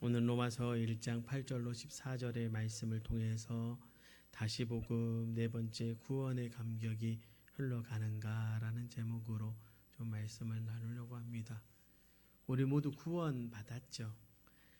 오늘 로마서 1장 8절로 14절의 말씀을 통해서 다시 복음 네 번째 구원의 감격이 흘러가는가라는 제목으로 좀 말씀을 나누려고 합니다. 우리 모두 구원 받았죠.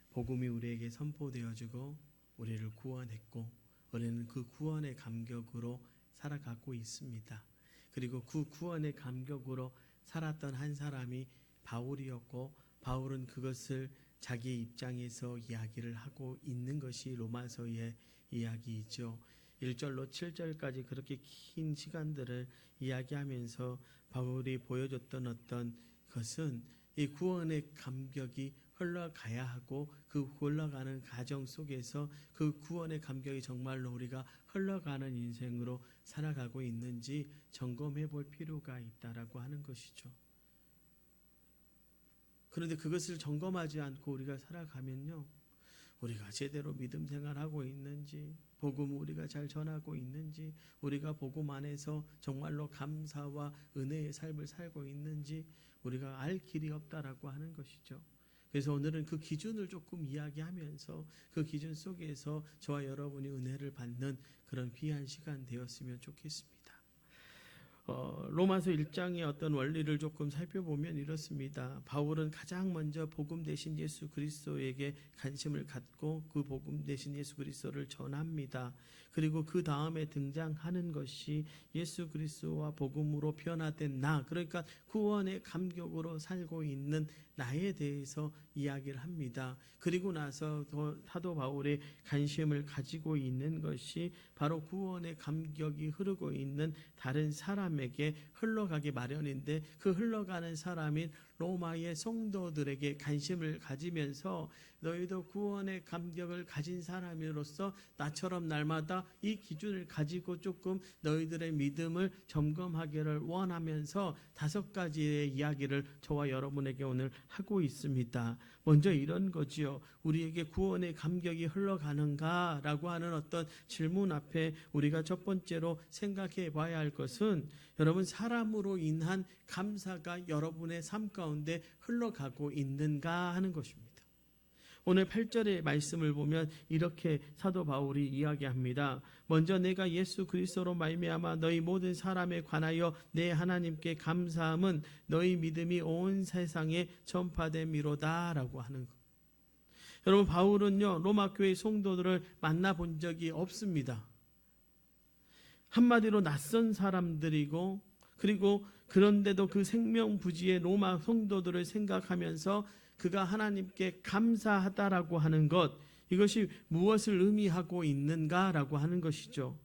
복음이 우리에게 선포되어지고 우리를 구원했고 우리는 그 구원의 감격으로 살아가고 있습니다. 그리고 그 구원의 감격으로 살았던 한 사람이 바울이었고 바울은 그것을 자기 입장에서 이야기를 하고 있는 것이 로마서의 이야기이죠. 1절로 7절까지 그렇게 긴 시간들을 이야기하면서 바울이 보여줬던 어떤 것은 이 구원의 감격이 흘러가야 하고 그 흘러가는 과정 속에서 그 구원의 감격이 정말로 우리가 흘러가는 인생으로 살아가고 있는지 점검해 볼 필요가 있다라고 하는 것이죠. 그런데 그것을 점검하지 않고 우리가 살아가면요, 우리가 제대로 믿음 생활하고 있는지, 복음 우리가 잘 전하고 있는지, 우리가 복음 안에서 정말로 감사와 은혜의 삶을 살고 있는지 우리가 알 길이 없다라고 하는 것이죠. 그래서 오늘은 그 기준을 조금 이야기하면서 그 기준 속에서 저와 여러분이 은혜를 받는 그런 귀한 시간 되었으면 좋겠습니다. 로마서 1장의 어떤 원리를 조금 살펴보면 이렇습니다. 바울은 가장 먼저 복음 대신 예수 그리스도에게 관심을 갖고 그 복음 대신 예수 그리스도를 전합니다. 그리고 그 다음에 등장하는 것이 예수 그리스도와 복음으로 변화된 나, 그러니까 구원의 감격으로 살고 있는 나에 대해서 이야기를 합니다. 그리고 나서 사도 바울이 관심을 가지고 있는 것이 바로 구원의 감격이 흐르고 있는 다른 사람에게 흘러가기 마련인데, 그 흘러가는 사람인 로마의 성도들에게 관심을 가지면서 너희도 구원의 감격을 가진 사람으로서 나처럼 날마다 이 기준을 가지고 조금 너희들의 믿음을 점검하기를 원하면서 5가지의 이야기를 저와 여러분에게 오늘 하고 있습니다. 먼저 이런 거지요. 우리에게 구원의 감격이 흘러가는가? 라고 하는 어떤 질문 앞에 우리가 첫 번째로 생각해 봐야 할 것은, 여러분, 사람으로 인한 감사가 여러분의 삶 가운데 흘러가고 있는가 하는 것입니다. 오늘 8절의 말씀을 보면 이렇게 사도 바울이 이야기합니다. 먼저 내가 예수 그리스도로 말미암아 너희 모든 사람에 관하여 내 하나님께 감사함은 너희 믿음이 온 세상에 전파됨이로다 라고 하는 것. 여러분, 바울은요 로마 교회 성도들을 만나본 적이 없습니다. 한마디로 낯선 사람들이고, 그리고 그런데도 그 생명부지의 로마 성도들을 생각하면서 그가 하나님께 감사하다라고 하는 것, 이것이 무엇을 의미하고 있는가라고 하는 것이죠.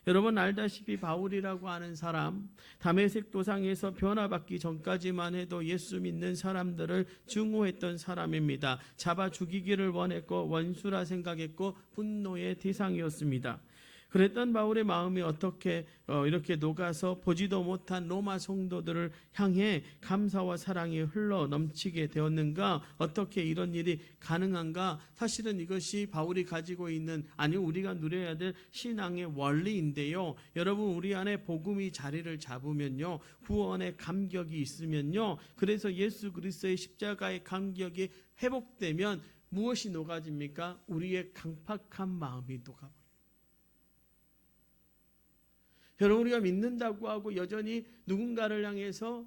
여러분 알다시피 바울이라고 하는 사람, 다메섹 도상에서 변화받기 전까지만 해도 예수 믿는 사람들을 증오했던 사람입니다. 잡아 죽이기를 원했고 원수라 생각했고 분노의 대상이었습니다. 그랬던 바울의 마음이 어떻게 이렇게 녹아서 보지도 못한 로마 성도들을 향해 감사와 사랑이 흘러 넘치게 되었는가? 어떻게 이런 일이 가능한가? 사실은 이것이 바울이 가지고 있는, 아니 우리가 누려야 될 신앙의 원리인데요. 여러분, 우리 안에 복음이 자리를 잡으면요, 구원의 감격이 있으면요, 그래서 예수 그리스도의 십자가의 감격이 회복되면 무엇이 녹아집니까? 우리의 강팍한 마음이 녹아버립니다. 여러분, 우리가 믿는다고 하고 여전히 누군가를 향해서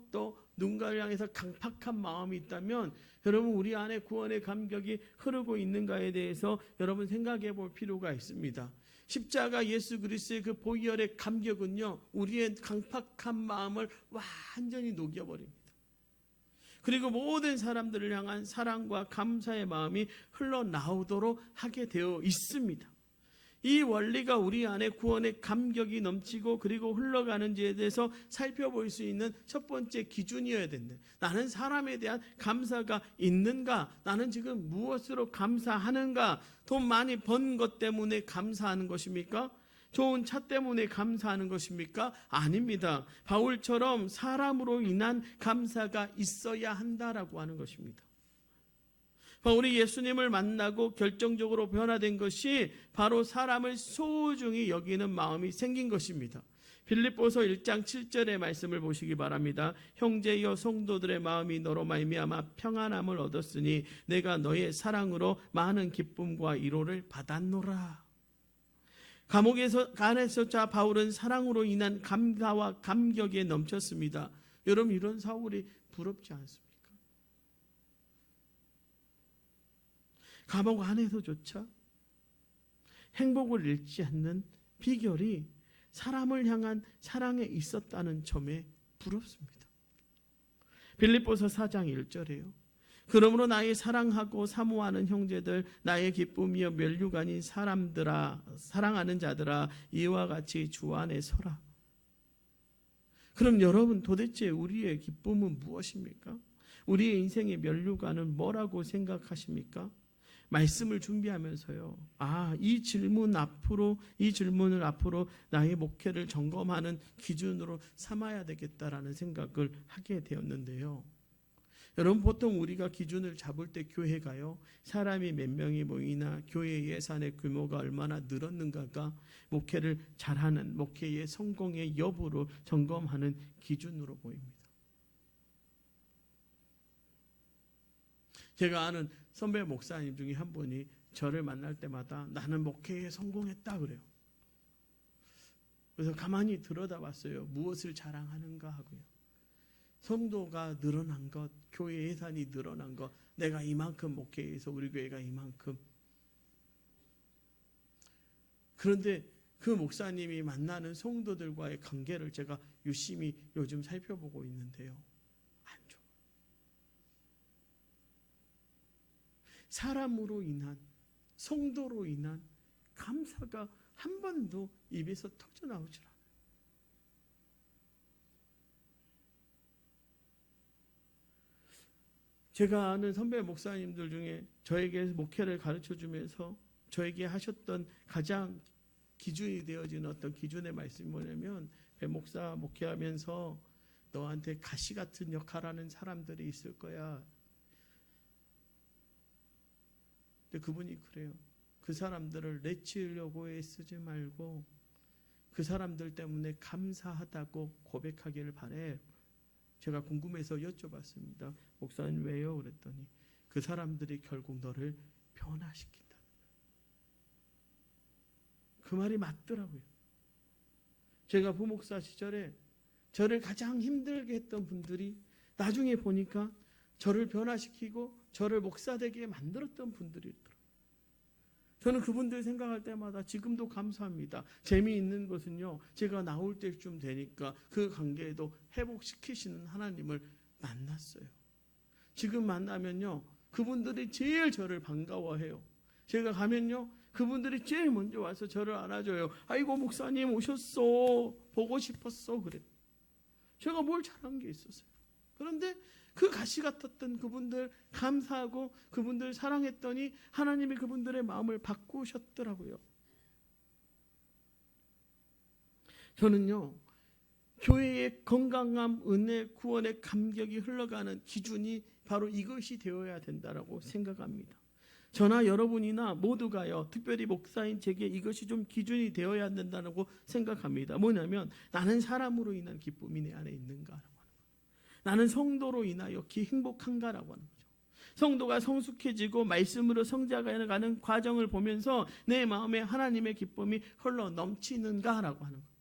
강팍한 마음이 있다면, 여러분 우리 안에 구원의 감격이 흐르고 있는가에 대해서 여러분 생각해 볼 필요가 있습니다. 십자가 예수 그리스도의 그 보혈의 감격은요, 우리의 강팍한 마음을 완전히 녹여버립니다. 그리고 모든 사람들을 향한 사랑과 감사의 마음이 흘러나오도록 하게 되어 있습니다. 이 원리가 우리 안에 구원의 감격이 넘치고 그리고 흘러가는지에 대해서 살펴볼 수 있는 첫 번째 기준이어야 된다. 나는 사람에 대한 감사가 있는가? 나는 지금 무엇으로 감사하는가? 돈 많이 번 것 때문에 감사하는 것입니까? 좋은 차 때문에 감사하는 것입니까? 아닙니다. 바울처럼 사람으로 인한 감사가 있어야 한다라고 하는 것입니다. 바울이 예수님을 만나고 결정적으로 변화된 것이 바로 사람을 소중히 여기는 마음이 생긴 것입니다. 빌립보서 1장 7절의 말씀을 보시기 바랍니다. 형제여 성도들의 마음이 너로 말미암아 평안함을 얻었으니 내가 너의 사랑으로 많은 기쁨과 위로를 받았노라. 감옥에서 안에서 자 바울은 사랑으로 인한 감사와 감격에 넘쳤습니다. 여러분 이런 사울이 부럽지 않습니까? 감옥 안에서조차 행복을 잃지 않는 비결이 사람을 향한 사랑에 있었다는 점에 부럽습니다. 빌립보서 4장 1절에요. 그러므로 나의 사랑하고 사모하는 형제들, 나의 기쁨이여 멸류가 아닌 사람들아, 사랑하는 자들아, 이와 같이 주 안에 서라. 그럼 여러분 도대체 우리의 기쁨은 무엇입니까? 우리의 인생의 멸류관은 뭐라고 생각하십니까? 말씀을 준비하면서요. 이 질문을 앞으로 나의 목회를 점검하는 기준으로 삼아야 되겠다라는 생각을 하게 되었는데요. 여러분 보통 우리가 기준을 잡을 때 교회가요. 사람이 몇 명이 모이나 교회 예산의 규모가 얼마나 늘었는가가 목회를 잘하는 목회의 성공의 여부를 점검하는 기준으로 보입니다. 제가 아는 선배 목사님 중에 한 분이 저를 만날 때마다 나는 목회에 성공했다 그래요. 그래서 가만히 들여다봤어요. 무엇을 자랑하는가 하고요. 성도가 늘어난 것, 교회 예산이 늘어난 것, 내가 이만큼 목회해서 우리 교회가 이만큼. 그런데 그 목사님이 만나는 성도들과의 관계를 제가 유심히 요즘 살펴보고 있는데요. 안 좋아요. 사람으로 인한, 성도로 인한 감사가 한 번도 입에서 터져나오지 않아요. 제가 아는 선배 목사님들 중에 저에게 목회를 가르쳐주면서 저에게 하셨던 가장 기준이 되어지는 어떤 기준의 말씀이 뭐냐면, 배 목사 목회하면서 너한테 가시 같은 역할하는 사람들이 있을 거야. 근데 그분이 그래요. 그 사람들을 내치려고 애쓰지 말고 그 사람들 때문에 감사하다고 고백하기를 바래. 제가 궁금해서 여쭤봤습니다. 목사님 왜요? 그랬더니 그 사람들이 결국 너를 변화시킨다. 그 말이 맞더라고요. 제가 부목사 시절에 저를 가장 힘들게 했던 분들이 나중에 보니까 저를 변화시키고 저를 목사되게 만들었던 분들이 있더라고요. 저는 그분들 생각할 때마다 지금도 감사합니다. 재미있는 것은요, 제가 나올 때쯤 되니까 그 관계에도 회복시키시는 하나님을 만났어요. 지금 만나면요, 그분들이 제일 저를 반가워해요. 제가 가면요, 그분들이 제일 먼저 와서 저를 안아줘요. 아이고 목사님 오셨어, 보고 싶었어 그래. 제가 뭘 잘한 게 있었어요. 그런데 그 가시 같았던 그분들 감사하고 그분들 사랑했더니 하나님이 그분들의 마음을 바꾸셨더라고요. 저는요, 교회의 건강함, 은혜, 구원의 감격이 흘러가는 기준이 바로 이것이 되어야 된다라고 생각합니다. 저나 여러분이나 모두가요, 특별히 목사인 제게 이것이 좀 기준이 되어야 된다고 생각합니다. 뭐냐면 나는 사람으로 인한 기쁨이 내 안에 있는가, 나는 성도로 인하여 행복한가라고 하는 거죠. 성도가 성숙해지고 말씀으로 성장해가는 과정을 보면서 내 마음에 하나님의 기쁨이 흘러 넘치는가라고 하는 거예요.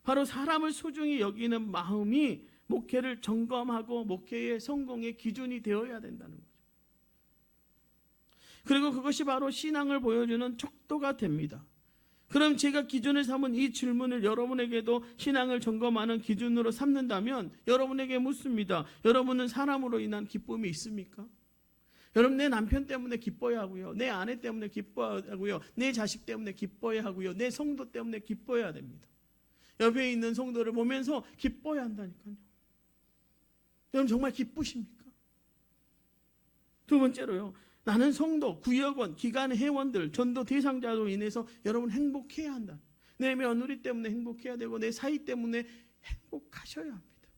바로 사람을 소중히 여기는 마음이 목회를 점검하고 목회의 성공의 기준이 되어야 된다는 거죠. 그리고 그것이 바로 신앙을 보여주는 척도가 됩니다. 그럼 제가 기준을 삼은 이 질문을 여러분에게도 신앙을 점검하는 기준으로 삼는다면 여러분에게 묻습니다. 여러분은 사람으로 인한 기쁨이 있습니까? 여러분, 내 남편 때문에 기뻐야 하고요, 내 아내 때문에 기뻐야 하고요, 내 자식 때문에 기뻐야 하고요, 내 성도 때문에 기뻐야 됩니다. 옆에 있는 성도를 보면서 기뻐야 한다니까요. 여러분 정말 기쁘십니까? 두 번째로요, 나는 성도, 구역원, 기관 회원들, 전도 대상자로 인해서 여러분 행복해야 한다. 내 며느리 때문에 행복해야 되고 내 사위 때문에 행복하셔야 합니다.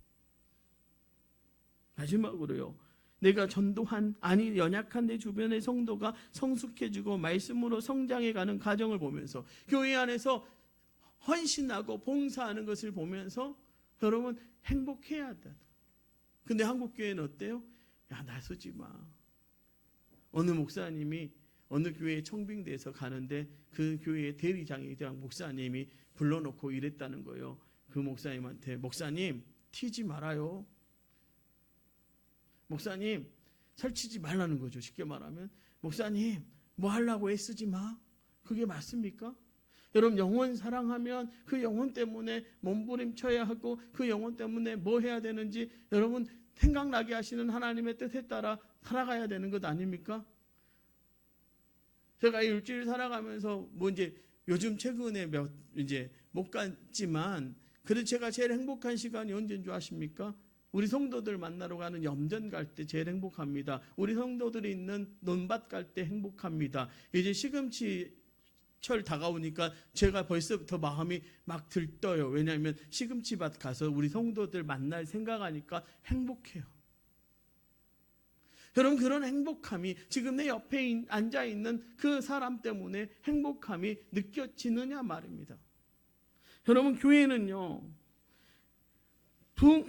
마지막으로요, 내가 전도한, 연약한 내 주변의 성도가 성숙해지고 말씀으로 성장해가는 과정을 보면서 교회 안에서 헌신하고 봉사하는 것을 보면서 여러분 행복해야 한다. 근데 한국 교회는 어때요? 야, 나서지 마. 어느 목사님이 어느 교회에 청빙돼서 가는데 그 교회의 대리장이장 목사님이 불러놓고 이랬다는 거예요. 그 목사님한테, 목사님 튀지 말아요. 목사님 설치지 말라는 거죠. 쉽게 말하면 목사님 뭐 하려고 애쓰지 마. 그게 맞습니까? 여러분 영혼 사랑하면 그 영혼 때문에 몸부림쳐야 하고 그 영혼 때문에 뭐 해야 되는지 여러분 생각나게 하시는 하나님의 뜻에 따라 살아가야 되는 것 아닙니까? 제가 일주일 살아가면서 뭐 이제 요즘 최근에 이제 못 갔지만 그래도 제가 제일 행복한 시간이 언제인 줄 아십니까? 우리 성도들 만나러 가는 염전 갈 때 제일 행복합니다. 우리 성도들이 있는 논밭 갈 때 행복합니다. 이제 시금치철 다가오니까 제가 벌써부터 마음이 막 들떠요. 왜냐하면 시금치밭 가서 우리 성도들 만날 생각하니까 행복해요. 여러분 그런 행복함이 지금 내 옆에 앉아있는 그 사람 때문에 행복함이 느껴지느냐 말입니다. 여러분 교회는요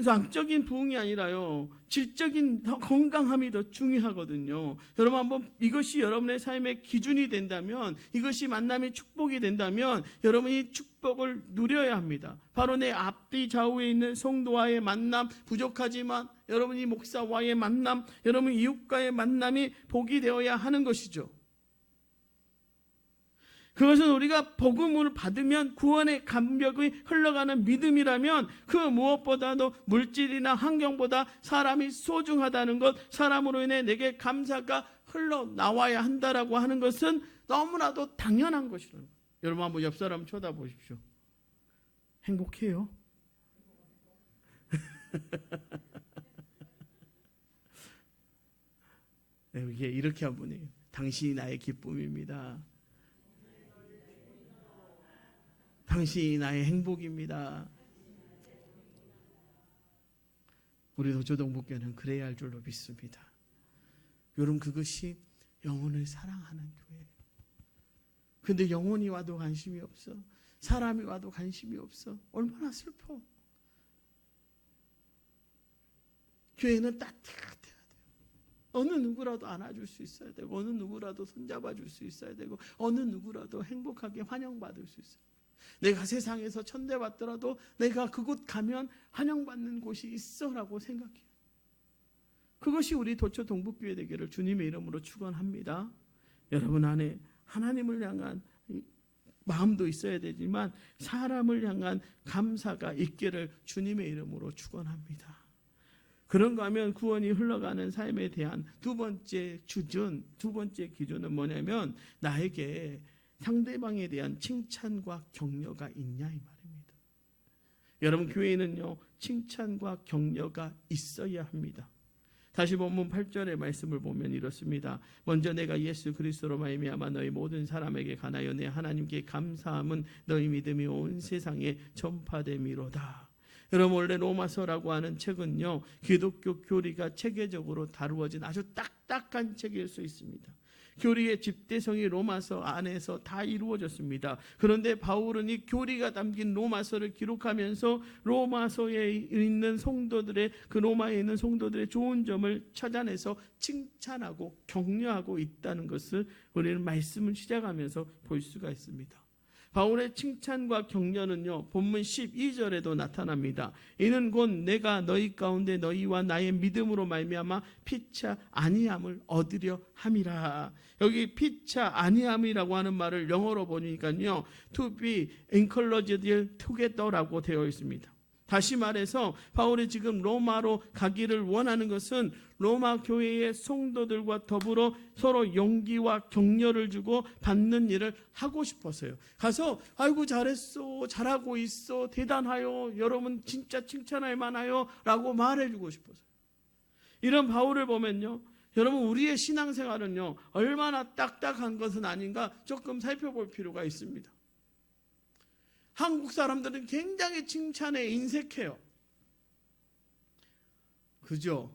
양적인 부흥이 아니라요 질적인 건강함이 더 중요하거든요. 여러분 한번 이것이 여러분의 삶의 기준이 된다면, 이것이 만남의 축복이 된다면 여러분이 축복을 누려야 합니다. 바로 내 앞뒤 좌우에 있는 성도와의 만남, 부족하지만 여러분이 목사와의 만남, 여러분 이웃과의 만남이 복이 되어야 하는 것이죠. 그것은 우리가 복음을 받으면 구원의 감격이 흘러가는 믿음이라면 그 무엇보다도 물질이나 환경보다 사람이 소중하다는 것, 사람으로 인해 내게 감사가 흘러나와야 한다라고 하는 것은 너무나도 당연한 것이라는 거예요. 여러분 한번 옆 사람 쳐다보십시오. 행복해요? 이게 이렇게 한 분이에요. 당신이 나의 기쁨입니다. 당신이 나의 행복입니다. 우리 도초동북교는 그래야 할 줄로 믿습니다. 여러분 그것이 영혼을 사랑하는 교회예요. 근데 영혼이 와도 관심이 없어. 사람이 와도 관심이 없어. 얼마나 슬퍼. 교회는 따뜻해야 돼요. 어느 누구라도 안아줄 수 있어야 되고 어느 누구라도 손잡아줄 수 있어야 되고 어느 누구라도 행복하게 환영받을 수 있어요. 내가 세상에서 천대받더라도 내가 그곳 가면 환영받는 곳이 있어라고 생각해요. 그것이 우리 도초 동북교회 되기를 주님의 이름으로 축원합니다. 여러분 안에 하나님을 향한 마음도 있어야 되지만 사람을 향한 감사가 있기를 주님의 이름으로 축원합니다. 그런가 하면 구원이 흘러가는 삶에 대한 두 번째 기준은 뭐냐면 나에게 상대방에 대한 칭찬과 격려가 있냐 이 말입니다. 여러분 교회는요 칭찬과 격려가 있어야 합니다. 다시 본문 8절의 말씀을 보면 이렇습니다. 먼저 내가 예수 그리스도로 말미암아 너희 모든 사람에게 관하여 내 하나님께 감사함은 너희 믿음이 온 세상에 전파됨이로다. 여러분 원래 로마서라고 하는 책은요 기독교 교리가 체계적으로 다루어진 아주 딱딱한 책일 수 있습니다. 교리의 집대성이 로마서 안에서 다 이루어졌습니다. 그런데 바울은 이 교리가 담긴 로마서를 기록하면서 로마서에 있는 성도들의 그 로마에 있는 성도들의 좋은 점을 찾아내서 칭찬하고 격려하고 있다는 것을 우리는 말씀을 시작하면서 볼 수가 있습니다. 바울의 칭찬과 격려는요 본문 12절에도 나타납니다. 이는 곧 내가 너희 가운데 너희와 나의 믿음으로 말미암아 피차 아니함을 얻으려 함이라. 여기 피차 아니함이라고 하는 말을 영어로 보니까요 to be encouraged together라고 되어 있습니다. 다시 말해서 바울이 지금 로마로 가기를 원하는 것은 로마 교회의 성도들과 더불어 서로 용기와 격려를 주고 받는 일을 하고 싶어서요. 가서 아이고 잘했어, 잘하고 있어, 대단하요, 여러분 진짜 칭찬할 만하요 라고 말해주고 싶어서요. 이런 바울을 보면요 여러분 우리의 신앙생활은요 얼마나 딱딱한 것은 아닌가 조금 살펴볼 필요가 있습니다. 한국 사람들은 굉장히 칭찬에 인색해요. 그죠?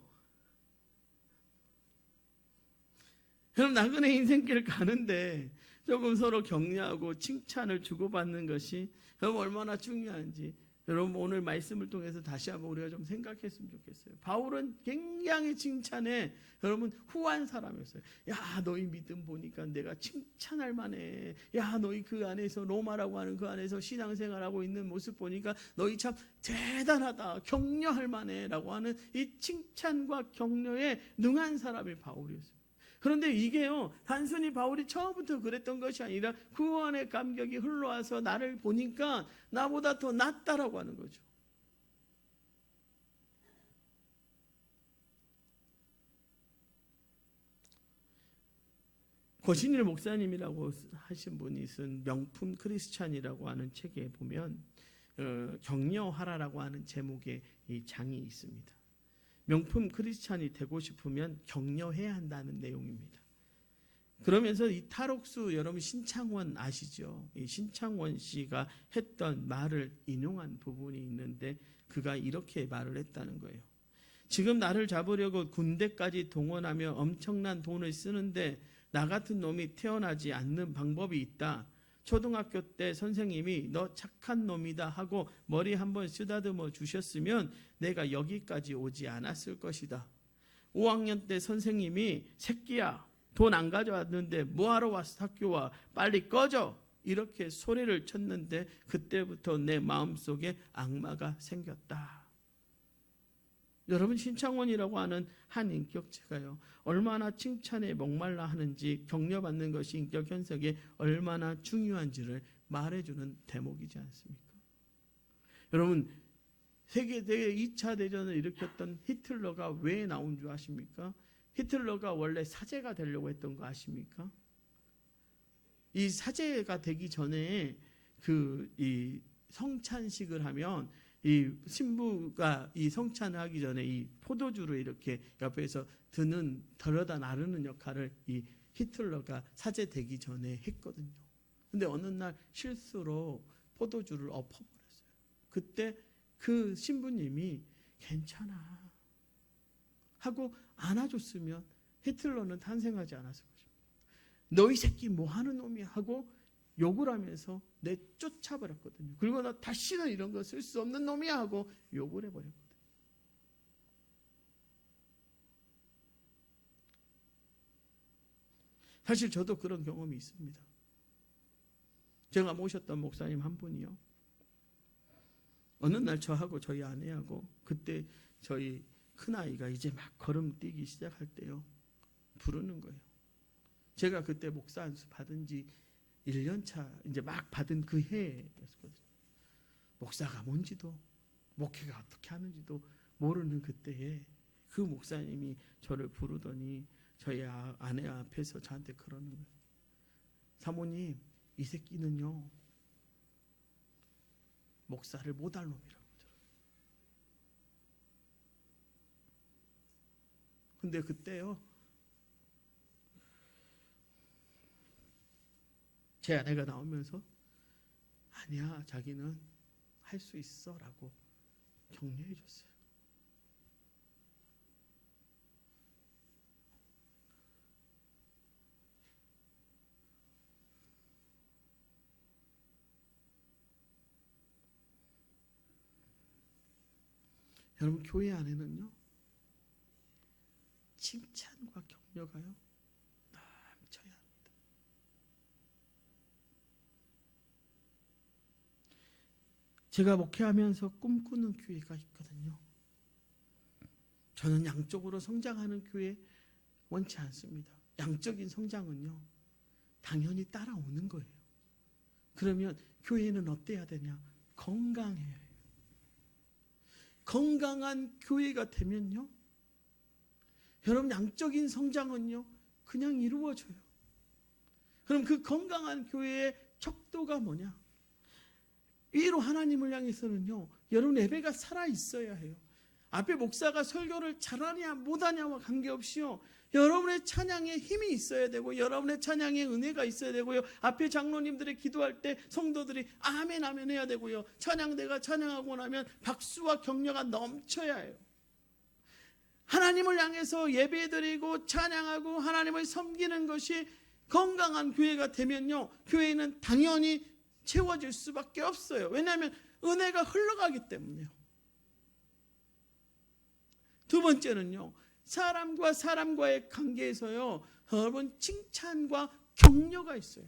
여러분 나그네 인생길 가는데 조금 서로 격려하고 칭찬을 주고받는 것이 여러분 얼마나 중요한지 여러분 오늘 말씀을 통해서 다시 한번 우리가 좀 생각했으면 좋겠어요. 바울은 굉장히 칭찬에 여러분 후한 사람이었어요. 야, 너희 믿음 보니까 내가 칭찬할 만해. 야, 너희 그 안에서 로마라고 하는 그 안에서 신앙생활하고 있는 모습 보니까 너희 참 대단하다. 격려할 만해 라고 하는 이 칭찬과 격려에 능한 사람이 바울이었어요. 그런데 이게요, 단순히 바울이 처음부터 그랬던 것이 아니라 구원의 감격이 흘러와서 나를 보니까 나보다 더 낫다라고 하는 거죠. 고신일 목사님이라고 하신 분이 쓴 명품 크리스찬이라고 하는 책에 보면 격려하라라고 하는 제목의 이 장이 있습니다. 명품 크리스찬이 되고 싶으면 격려해야 한다는 내용입니다. 그러면서 이 탈옥수 여러분 신창원 아시죠? 이 신창원 씨가 했던 말을 인용한 부분이 있는데 그가 이렇게 말을 했다는 거예요. 지금 나를 잡으려고 군대까지 동원하며 엄청난 돈을 쓰는데 나 같은 놈이 태어나지 않는 방법이 있다. 초등학교 때 선생님이 너 착한 놈이다 하고 머리 한번 쓰다듬어 주셨으면 내가 여기까지 오지 않았을 것이다. 5학년 때 선생님이 새끼야 돈 안 가져왔는데 뭐하러 왔어 학교와 빨리 꺼져 이렇게 소리를 쳤는데 그때부터 내 마음속에 악마가 생겼다. 여러분 신창원이라고 하는 한 인격체가요 얼마나 칭찬에 목말라 하는지 격려받는 것이 인격 현석에 얼마나 중요한지를 말해주는 대목이지 않습니까? 여러분 세계대회 2차 대전을 일으켰던 히틀러가 왜 나온 줄 아십니까? 히틀러가 원래 사제가 되려고 했던 거 아십니까? 이 사제가 되기 전에 이 성찬식을 하면 이 신부가 이 성찬을 하기 전에 이 포도주를 이렇게 옆에서 덜어다 나르는 역할을 이 히틀러가 사제 되기 전에 했거든요. 근데 어느 날 실수로 포도주를 엎어버렸어요. 그때 그 신부님이 괜찮아 하고 안아줬으면 히틀러는 탄생하지 않았을 것입니다. 너희 새끼 뭐 하는 놈이야 하고 욕을 하면서 내쫓아버렸거든요. 그리고 너 다시는 이런 거 쓸 수 없는 놈이야 하고 욕을 해버렸거든요. 사실 저도 그런 경험이 있습니다. 제가 모셨던 목사님 한 분이요. 어느 날 저하고 저희 아내하고 그때 저희 큰아이가 이제 막 걸음 뛰기 시작할 때요. 부르는 거예요. 제가 그때 목사 안수 받은 지 1년차 이제 막 받은 그 해였거든요. 목사가 뭔지도 목회가 어떻게 하는지도 모르는 그때에 그 목사님이 저를 부르더니 저희 아내 앞에서 저한테 그러는 거예요. 사모님 이 새끼는요 목사를 못할 놈이라고. 근데 그때요 제 아내가 나오면서 아니야 자기는 할 수 있어 라고 격려해 줬어요. 여러분 교회 안에는요 칭찬과 격려가요 넘쳐야 합니다. 제가 목회하면서 꿈꾸는 교회가 있거든요. 저는 양쪽으로 성장하는 교회 원치 않습니다. 양적인 성장은요 당연히 따라오는 거예요. 그러면 교회는 어때야 되냐? 건강해야 해요. 건강한 교회가 되면요 여러분 양적인 성장은요 그냥 이루어져요. 그럼 그 건강한 교회의 척도가 뭐냐? 위로 하나님을 향해서는요 여러분 예배가 살아있어야 해요. 앞에 목사가 설교를 잘하냐 못하냐와 관계없이요 여러분의 찬양에 힘이 있어야 되고 여러분의 찬양에 은혜가 있어야 되고요. 앞에 장로님들이 기도할 때 성도들이 아멘 아멘 해야 되고요. 찬양대가 찬양하고 나면 박수와 격려가 넘쳐야 해요. 하나님을 향해서 예배드리고 찬양하고 하나님을 섬기는 것이 건강한 교회가 되면요, 교회는 당연히 채워질 수밖에 없어요. 왜냐하면 은혜가 흘러가기 때문에요. 두 번째는요, 사람과 사람과의 관계에서요, 여러분 칭찬과 격려가 있어요.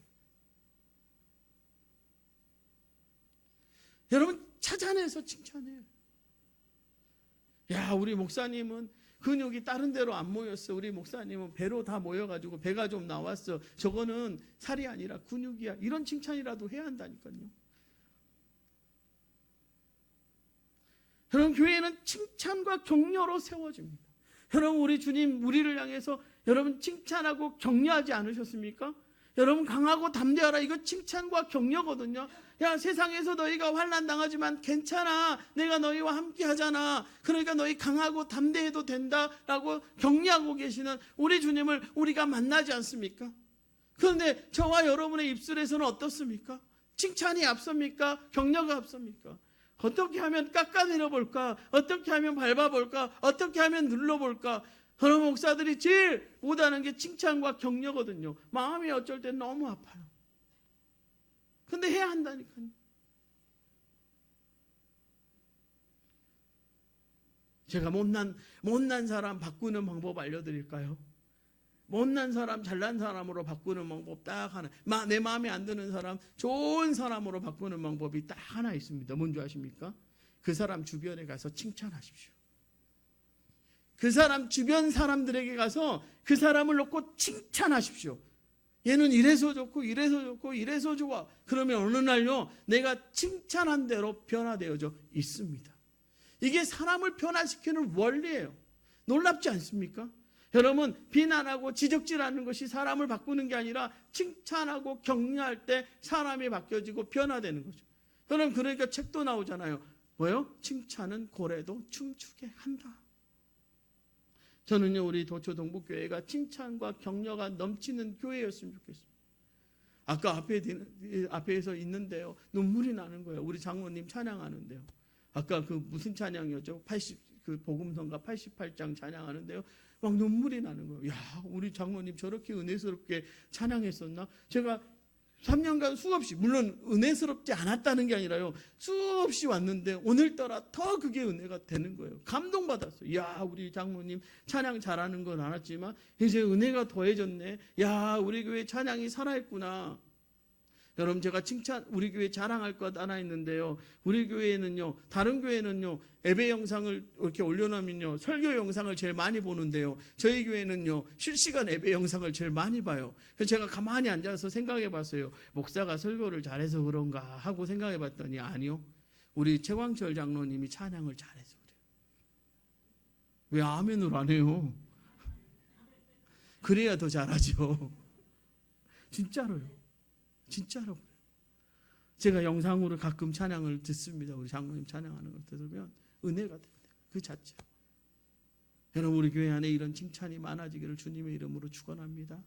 여러분 찾아내서 칭찬해요. 야, 우리 목사님은 근육이 다른 데로 안 모였어. 우리 목사님은 배로 다 모여가지고 배가 좀 나왔어. 저거는 살이 아니라 근육이야. 이런 칭찬이라도 해야 한다니까요. 여러분, 교회는 칭찬과 격려로 세워집니다. 여러분, 우리 주님 우리를 향해서 여러분 칭찬하고 격려하지 않으셨습니까? 여러분, 강하고 담대하라, 이거 칭찬과 격려거든요. 야, 세상에서 너희가 환난 당하지만 괜찮아, 내가 너희와 함께 하잖아, 그러니까 너희 강하고 담대해도 된다라고 격려하고 계시는 우리 주님을 우리가 만나지 않습니까? 그런데 저와 여러분의 입술에서는 어떻습니까? 칭찬이 앞섭니까? 격려가 앞섭니까? 어떻게 하면 깎아내려 볼까? 어떻게 하면 밟아볼까? 어떻게 하면 눌러볼까? 여러분, 목사들이 제일 못하는 게 칭찬과 격려거든요. 마음이 어쩔 땐 너무 아파요. 근데 해야 한다니까요. 제가 못난 사람 바꾸는 방법 알려드릴까요? 못난 사람 잘난 사람으로 바꾸는 방법 딱 하나. 내 마음에 안 드는 사람 좋은 사람으로 바꾸는 방법이 딱 하나 있습니다. 뭔지 아십니까? 그 사람 주변에 가서 칭찬하십시오. 그 사람 주변 사람들에게 가서 그 사람을 놓고 칭찬하십시오. 얘는 이래서 좋고 이래서 좋고 이래서 좋아. 그러면 어느 날요, 내가 칭찬한 대로 변화되어져 있습니다. 이게 사람을 변화시키는 원리예요. 놀랍지 않습니까? 여러분, 비난하고 지적질하는 것이 사람을 바꾸는 게 아니라 칭찬하고 격려할 때 사람이 바뀌어지고 변화되는 거죠. 여러분, 그러니까 책도 나오잖아요. 뭐요? 칭찬은 고래도 춤추게 한다. 저는요, 우리 도초동북교회가 칭찬과 격려가 넘치는 교회였으면 좋겠습니다. 아까 앞에서 있는데요, 눈물이 나는 거예요. 우리 장로님 찬양하는데요. 아까 그 무슨 찬양이었죠? 그 복음성가 88장 찬양하는데요, 막 눈물이 나는 거예요. 야, 우리 장로님 저렇게 은혜스럽게 찬양했었나? 제가 3년간 수없이, 물론 은혜스럽지 않았다는 게 아니라요, 수없이 왔는데 오늘따라 더 그게 은혜가 되는 거예요. 감동받았어요. 야, 우리 장모님 찬양 잘하는 건 알았지만 이제 은혜가 더해졌네. 야, 우리 교회 찬양이 살아있구나. 여러분, 제가 우리 교회 자랑할 것 하나 있는데요, 우리 교회는요, 다른 교회는요, 예배 영상을 이렇게 올려놓으면요, 설교 영상을 제일 많이 보는데요, 저희 교회는요, 실시간 예배 영상을 제일 많이 봐요. 그래서 제가 가만히 앉아서 생각해 봤어요. 목사가 설교를 잘해서 그런가 하고 생각해 봤더니 아니요, 우리 최광철 장로님이 찬양을 잘해서 그래요. 왜 아멘으로 안 해요? 그래야 더 잘하죠. 진짜로요. 진짜로 그래요. 제가 영상으로 가끔 찬양을 듣습니다. 우리 장로님 찬양하는 걸 들으면 은혜가 됩니다. 그 자체로. 여러분, 우리 교회 안에 이런 칭찬이 많아지기를 주님의 이름으로 축원합니다.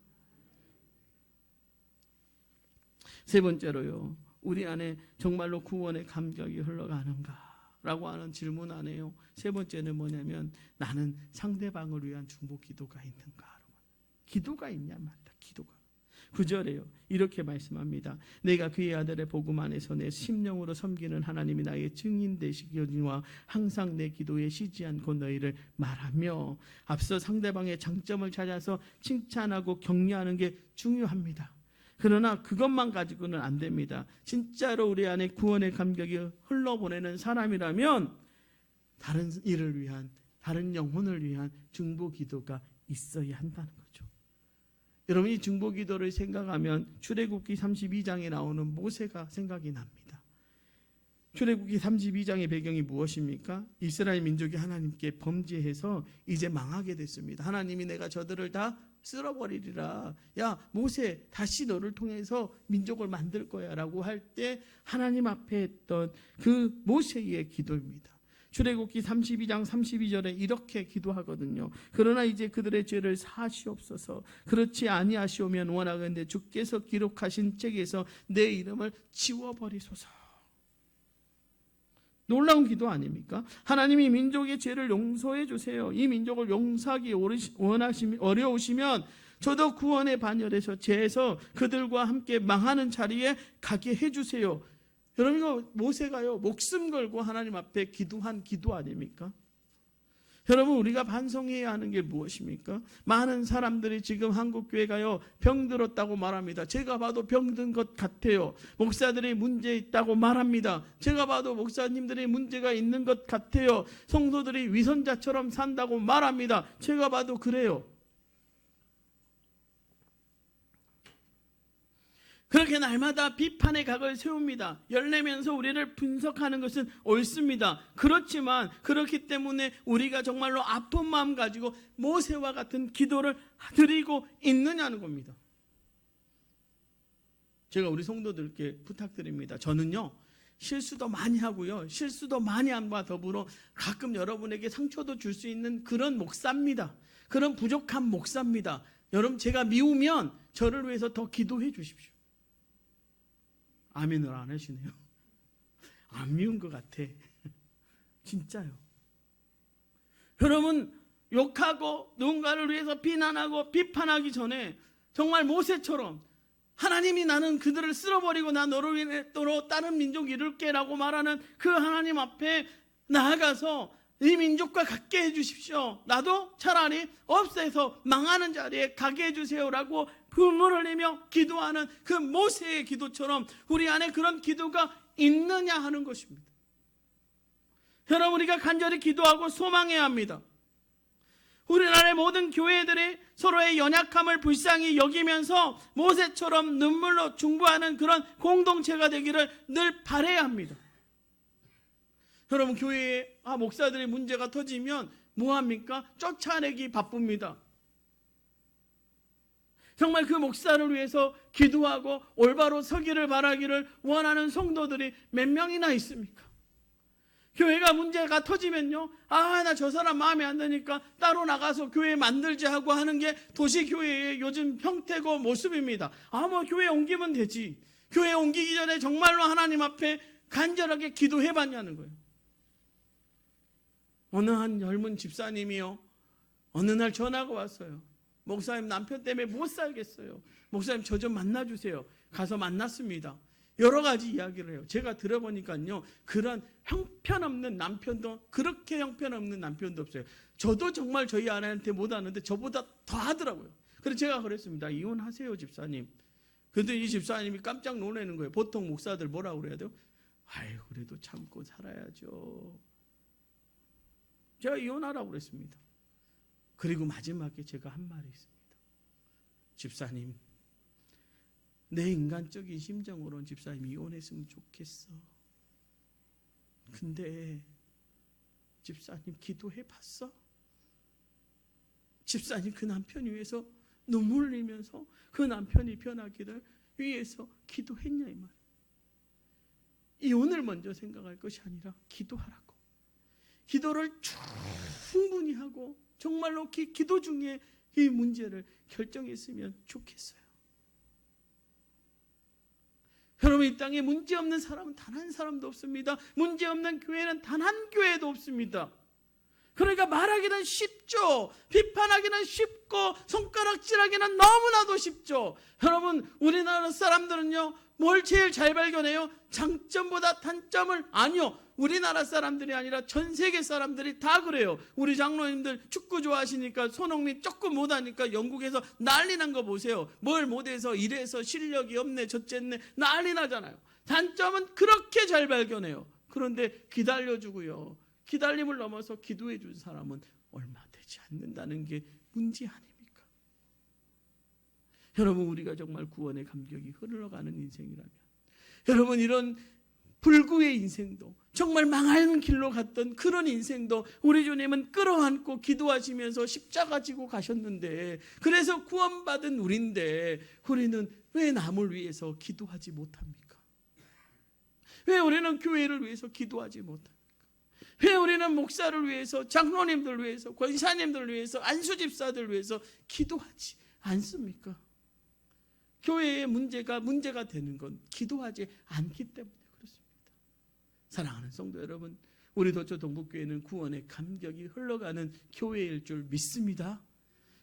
세 번째로요, 우리 안에 정말로 구원의 감격이 흘러가는가라고 하는 질문 안에요, 세 번째는 뭐냐면, 나는 상대방을 위한 중보 기도가 있는가. 기도가 있냐 말이다. 기도가. 9절에요, 이렇게 말씀합니다. 내가 그의 아들의 복음 안에서 내 심령으로 섬기는 하나님이 나의 증인 되시기와 항상 내 기도에 쉬지 않고 너희를 말하며. 앞서 상대방의 장점을 찾아서 칭찬하고 격려하는 게 중요합니다. 그러나 그것만 가지고는 안 됩니다. 진짜로 우리 안에 구원의 감격이 흘러보내는 사람이라면 다른 일을 위한, 다른 영혼을 위한 중보 기도가 있어야 한다는 거죠. 여러분, 이 중보 기도를 생각하면 출애굽기 32장에 나오는 모세가 생각이 납니다. 출애굽기 32장의 배경이 무엇입니까? 이스라엘 민족이 하나님께 범죄해서 이제 망하게 됐습니다. 하나님이 내가 저들을 다 쓸어버리리라. 야, 모세, 다시 너를 통해서 민족을 만들 거야 라고 할 때 하나님 앞에 했던 그 모세의 기도입니다. 출애굽기 32장 32절에 이렇게 기도하거든요. 그러나 이제 그들의 죄를 사하시옵소서. 그렇지 아니하시오면 원하건대 주께서 기록하신 책에서 내 이름을 지워버리소서. 놀라운 기도 아닙니까? 하나님이 민족의 죄를 용서해 주세요. 이 민족을 용서하기 어려우시면 저도 구원의 반열에서 죄에서 그들과 함께 망하는 자리에 가게 해주세요. 여러분, 이거 모세가요 목숨 걸고 하나님 앞에 기도한 기도 아닙니까? 여러분, 우리가 반성해야 하는 게 무엇입니까? 많은 사람들이 지금 한국교회가요 병들었다고 말합니다. 제가 봐도 병든 것 같아요. 목사들이 문제 있다고 말합니다. 제가 봐도 목사님들이 문제가 있는 것 같아요. 성도들이 위선자처럼 산다고 말합니다. 제가 봐도 그래요. 그렇게 날마다 비판의 각을 세웁니다. 열내면서 우리를 분석하는 것은 옳습니다. 그렇지만 그렇기 때문에 우리가 정말로 아픈 마음 가지고 모세와 같은 기도를 드리고 있느냐는 겁니다. 제가 우리 성도들께 부탁드립니다. 저는요 실수도 많이 하고요, 실수도 많이 함과 더불어 가끔 여러분에게 상처도 줄 수 있는 그런 목사입니다. 그런 부족한 목사입니다. 여러분, 제가 미우면 저를 위해서 더 기도해 주십시오. 아멘을 안 하시네요. 안 미운 것 같아. 진짜요. 여러분, 욕하고 누군가를 위해서 비난하고 비판하기 전에 정말 모세처럼 하나님이 나는 그들을 쓸어버리고 나 너를 위해 또 다른 민족 이룰게라고 말하는 그 하나님 앞에 나아가서 이 민족과 같게 해주십시오. 나도 차라리 없애서 망하는 자리에 가게 해주세요라고 눈물 흘리며 기도하는 그 모세의 기도처럼 우리 안에 그런 기도가 있느냐 하는 것입니다. 여러분, 우리가 간절히 기도하고 소망해야 합니다. 우리나라의 모든 교회들이 서로의 연약함을 불쌍히 여기면서 모세처럼 눈물로 중보하는 그런 공동체가 되기를 늘 바라야 합니다. 여러분, 교회에 목사들의 문제가 터지면 뭐합니까? 쫓아내기 바쁩니다. 정말 그 목사를 위해서 기도하고 올바로 서기를 바라기를 원하는 성도들이 몇 명이나 있습니까? 교회가 문제가 터지면요, 나 저 사람 마음에 안 드니까 따로 나가서 교회 만들자 하고 하는 게 도시교회의 요즘 형태고 모습입니다. 뭐 교회 옮기면 되지. 교회 옮기기 전에 정말로 하나님 앞에 간절하게 기도해봤냐는 거예요. 어느 한 젊은 집사님이요, 어느 날 전화가 왔어요. 목사님, 남편 때문에 못 살겠어요. 목사님, 저 좀 만나주세요. 가서 만났습니다. 여러 가지 이야기를 해요. 제가 들어보니까요, 그런 형편없는 남편도, 그렇게 형편없는 남편도 없어요. 저도 정말 저희 아내한테 못하는데 저보다 더 하더라고요. 그래서 제가 그랬습니다. 이혼하세요, 집사님. 근데 이 집사님이 깜짝 놀라는 거예요. 보통 목사들 뭐라고 그래야 돼요? 아유, 그래도 참고 살아야죠. 제가 이혼하라고 그랬습니다. 그리고 마지막에 제가 한 말이 있습니다. 집사님, 내 인간적인 심정으로는 집사님 이혼했으면 좋겠어. 근데 집사님 기도해봤어? 집사님 그 남편 위해서 눈물 흘리면서 그 남편이 변하기를 위해서 기도했냐 이 말. 이혼을 먼저 생각할 것이 아니라 기도하라고. 기도를 충분히 하고 정말로 기도 중에 이 문제를 결정했으면 좋겠어요. 여러분, 이 땅에 문제 없는 사람은 단 한 사람도 없습니다. 문제 없는 교회는 단 한 교회도 없습니다. 그러니까 말하기는 쉽죠. 비판하기는 쉽고 손가락질하기는 너무나도 쉽죠. 여러분, 우리나라 사람들은요, 뭘 제일 잘 발견해요? 장점보다 단점을. 아니요, 우리나라 사람들이 아니라 전 세계 사람들이 다 그래요. 우리 장로님들 축구 좋아하시니까 손흥민 조금 못하니까 영국에서 난리 난 거 보세요. 뭘 못해서 이래서 실력이 없네 저쨌네 난리 나잖아요. 단점은 그렇게 잘 발견해요. 그런데 기다려주고요, 기다림을 넘어서 기도해 준 사람은 얼마 되지 않는다는 게 문제 아닙니까? 여러분, 우리가 정말 구원의 감격이 흘러가는 인생이라면, 여러분, 이런 불구의 인생도, 정말 망하는 길로 갔던 그런 인생도 우리 주님은 끌어안고 기도하시면서 십자가 지고 가셨는데, 그래서 구원받은 우리인데 우리는 왜 남을 위해서 기도하지 못합니까? 왜 우리는 교회를 위해서 기도하지 못합니까? 왜 우리는 목사를 위해서, 장로님들 위해서, 권사님들 위해서, 안수집사들 위해서 기도하지 않습니까? 교회의 문제가 되는 건 기도하지 않기 때문에 그렇습니다. 사랑하는 성도 여러분, 우리 도초 동북교회는 구원의 감격이 흘러가는 교회일 줄 믿습니다.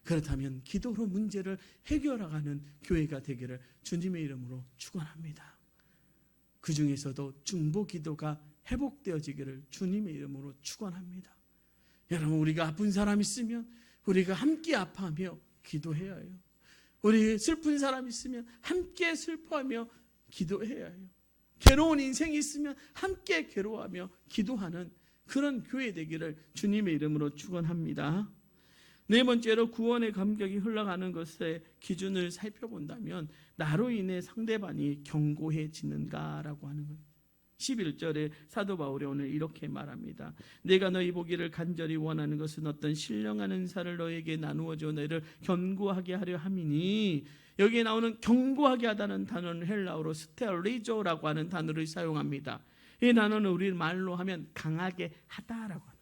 그렇다면 기도로 문제를 해결하는 교회가 되기를 주님의 이름으로 축원합니다. 그 중에서도 중보 기도가 회복되어지기를 주님의 이름으로 축원합니다. 여러분, 우리가 아픈 사람 있으면 우리가 함께 아파하며 기도해야 해요. 우리 슬픈 사람 있으면 함께 슬퍼하며 기도해야 해요. 괴로운 인생이 있으면 함께 괴로워하며 기도하는 그런 교회 되기를 주님의 이름으로 축원합니다. 네 번째로 구원의 감격이 흘러가는 것의 기준을 살펴본다면 나로 인해 상대방이 견고해지는가라고 하는 거예요. 11절에 사도 바울이 오늘 이렇게 말합니다. 내가 너희 보기를 간절히 원하는 것은 어떤 신령한 은사를 너에게 나누어줘 너희를 견고하게 하려 함이니, 여기에 나오는 견고하게 하다는 단어는 헬라어로 스테리조라고 하는 단어를 사용합니다. 이 단어는 우리 말로 하면 강하게 하다라고 하는 거죠.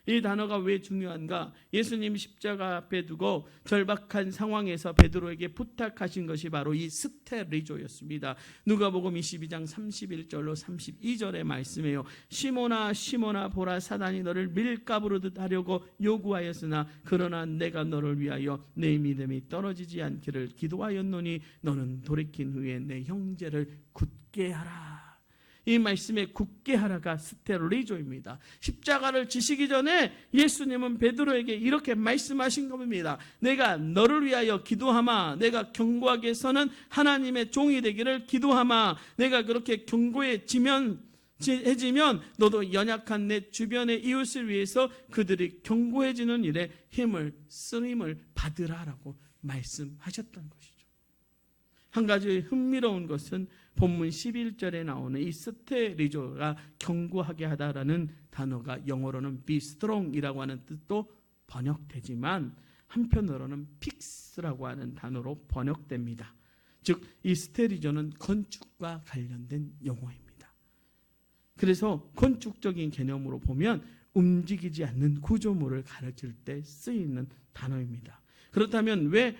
이 단어가 왜 중요한가? 예수님 십자가 앞에 두고 절박한 상황에서 베드로에게 부탁하신 것이 바로 이 스테리조였습니다. 누가복음 22장 31절로 32절의 말씀이에요. 시몬아 시몬아 보라, 사단이 너를 밀가부르듯 하려고 요구하였으나 그러나 내가 너를 위하여 내 믿음이 떨어지지 않기를 기도하였노니 너는 돌이킨 후에 내 형제를 굳게 하라. 이 말씀에 굳게 하라가 스테리조입니다. 십자가를 지시기 전에 예수님은 베드로에게 이렇게 말씀하신 겁니다. 내가 너를 위하여 기도하마. 내가 견고하게 서는 하나님의 종이 되기를 기도하마. 내가 그렇게 견고해지면 너도 연약한 내 주변의 이웃을 위해서 그들이 견고해지는 일에 쓰임을 받으라라고 말씀하셨던 것이죠. 한 가지 흥미로운 것은 본문 11절에 나오는 이 스테리조가 견고하게 하다라는 단어가 영어로는 be strong이라고 하는 뜻도 번역되지만 한편으로는 fix라고 하는 단어로 번역됩니다. 즉 이 스테리조는 건축과 관련된 용어입니다. 그래서 건축적인 개념으로 보면 움직이지 않는 구조물을 가르칠 때 쓰이는 단어입니다. 그렇다면 왜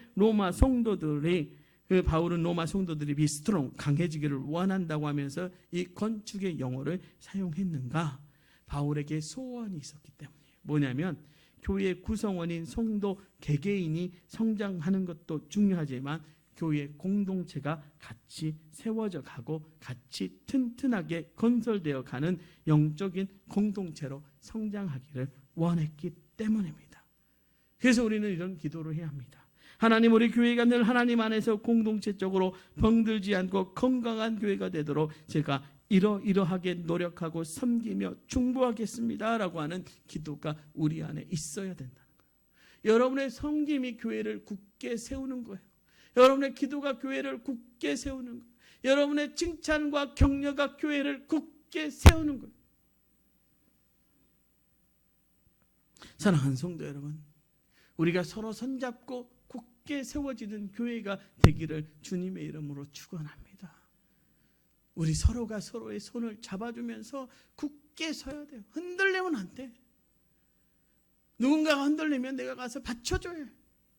바울은 로마 성도들이 be strong, 강해지기를 원한다고 하면서 이 건축의 용어를 사용했는가? 바울에게 소원이 있었기 때문이에요. 뭐냐면 교회 구성원인 성도 개개인이 성장하는 것도 중요하지만 교회 공동체가 같이 세워져 가고 같이 튼튼하게 건설되어 가는 영적인 공동체로 성장하기를 원했기 때문입니다. 그래서 우리는 이런 기도를 해야 합니다. 하나님, 우리 교회가 늘 하나님 안에서 공동체적으로 병들지 않고 건강한 교회가 되도록 제가 이러하게 노력하고 섬기며 중보하겠습니다 라고 하는 기도가 우리 안에 있어야 된다는 거예요. 여러분의 섬김이 교회를 굳게 세우는 거예요. 여러분의 기도가 교회를 굳게 세우는 거예요. 여러분의 칭찬과 격려가 교회를 굳게 세우는 거예요. 사랑하는 성도 여러분, 우리가 서로 손잡고 굳게 세워지는 교회가 되기를 주님의 이름으로 축원합니다. 우리 서로가 서로의 손을 잡아주면서 굳게 서야 돼요. 흔들리면 안 돼. 누군가가 흔들리면 내가 가서 받쳐줘야 해요.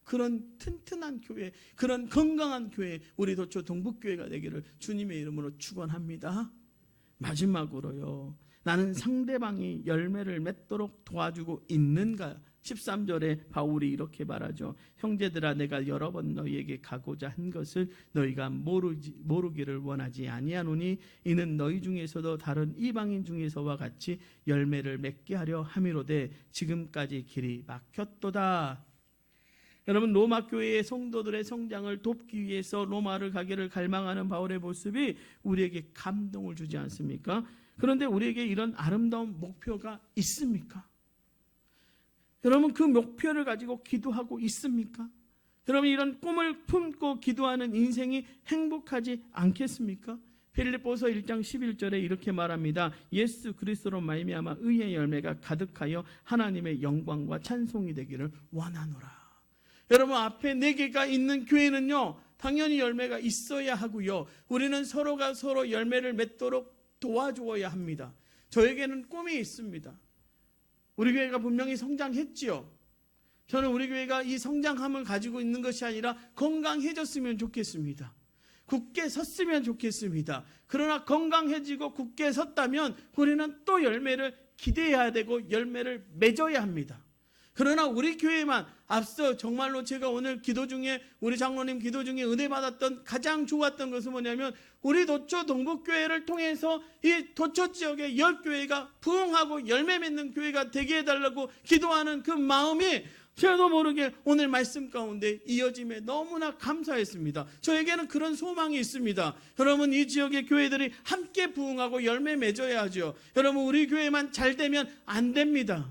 그런 튼튼한 교회, 그런 건강한 교회, 우리 도초 동북교회가 되기를 주님의 이름으로 축원합니다. 마지막으로요, 나는 상대방이 열매를 맺도록 도와주고 있는가? 13절에 바울이 이렇게 말하죠. 형제들아, 내가 여러 번 너희에게 가고자 한 것을 너희가 모르기를 원하지 아니하노니 이는 너희 중에서도 다른 이방인 중에서와 같이 열매를 맺게 하려 함이로되 지금까지 길이 막혔도다. 여러분, 로마 교회의 성도들의 성장을 돕기 위해서 로마를 가기를 갈망하는 바울의 모습이 우리에게 감동을 주지 않습니까? 그런데 우리에게 이런 아름다운 목표가 있습니까? 여러분, 그 목표를 가지고 기도하고 있습니까? 여러분, 이런 꿈을 품고 기도하는 인생이 행복하지 않겠습니까? 필립보서 1장 11절에 이렇게 말합니다. 예수 그리스도로 말미암아 의의 열매가 가득하여 하나님의 영광과 찬송이 되기를 원하노라. 여러분, 앞에 4개가 있는 교회는요, 당연히 열매가 있어야 하고요, 우리는 서로가 서로 열매를 맺도록 도와주어야 합니다. 저에게는 꿈이 있습니다. 우리 교회가 분명히 성장했지요. 저는 우리 교회가 이 성장함을 가지고 있는 것이 아니라 건강해졌으면 좋겠습니다. 굳게 섰으면 좋겠습니다. 그러나 건강해지고 굳게 섰다면 우리는 또 열매를 기대해야 되고 열매를 맺어야 합니다. 그러나 우리 교회만 앞서 정말로 제가 오늘 기도 중에 우리 장로님 기도 중에 은혜 받았던 가장 좋았던 것은 뭐냐면 우리 도초 동북교회를 통해서 이 도초 지역의 10교회가 부흥하고 열매 맺는 교회가 되게 해달라고 기도하는 그 마음이 저도 모르게 오늘 말씀 가운데 이어짐에 너무나 감사했습니다. 저에게는 그런 소망이 있습니다. 여러분, 이 지역의 교회들이 함께 부흥하고 열매 맺어야 하죠. 여러분, 우리 교회만 잘 되면 안 됩니다.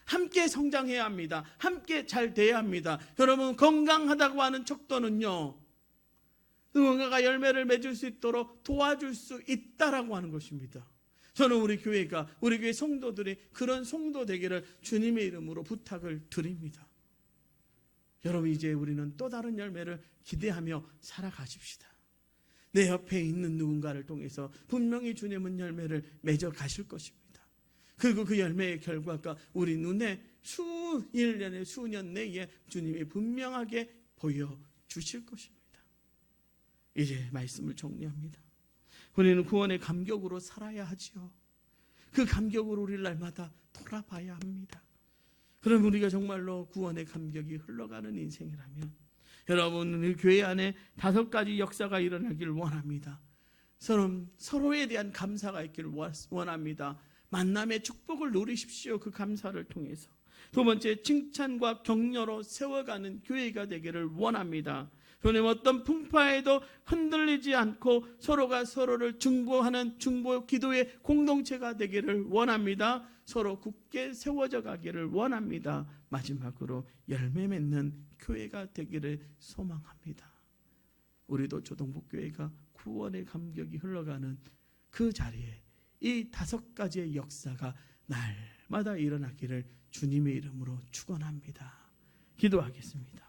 함께 성장해야 합니다. 함께 잘 돼야 합니다. 여러분, 건강하다고 하는 척도는요, 누군가가 열매를 맺을 수 있도록 도와줄 수 있다라고 하는 것입니다. 저는 우리 교회가, 우리 교회 성도들이 그런 성도 되기를 주님의 이름으로 부탁을 드립니다. 여러분, 이제 우리는 또 다른 열매를 기대하며 살아가십시다. 내 옆에 있는 누군가를 통해서 분명히 주님은 열매를 맺어 가실 것입니다. 그리고 그 열매의 결과가 우리 눈에 수일 년에 수년 내에 주님이 분명하게 보여주실 것입니다. 이제 말씀을 정리합니다. 우리는 구원의 감격으로 살아야 하지요. 그 감격으로 우리를 날마다 돌아봐야 합니다. 그럼 우리가 정말로 구원의 감격이 흘러가는 인생이라면 여러분, 이 교회 안에 5가지 역사가 일어나기를 원합니다. 서로에 대한 감사가 있기를 원합니다. 만남의 축복을 누리십시오. 그 감사를 통해서. 2번째, 칭찬과 격려로 세워가는 교회가 되기를 원합니다. 주님, 어떤 풍파에도 흔들리지 않고 서로가 서로를 중보하는 중보 기도의 공동체가 되기를 원합니다. 서로 굳게 세워져 가기를 원합니다. 마지막으로 열매 맺는 교회가 되기를 소망합니다. 우리도 조동북교회가 구원의 감격이 흘러가는 그 자리에 이 5가지의 역사가 날마다 일어나기를 주님의 이름으로 축원합니다. 기도하겠습니다.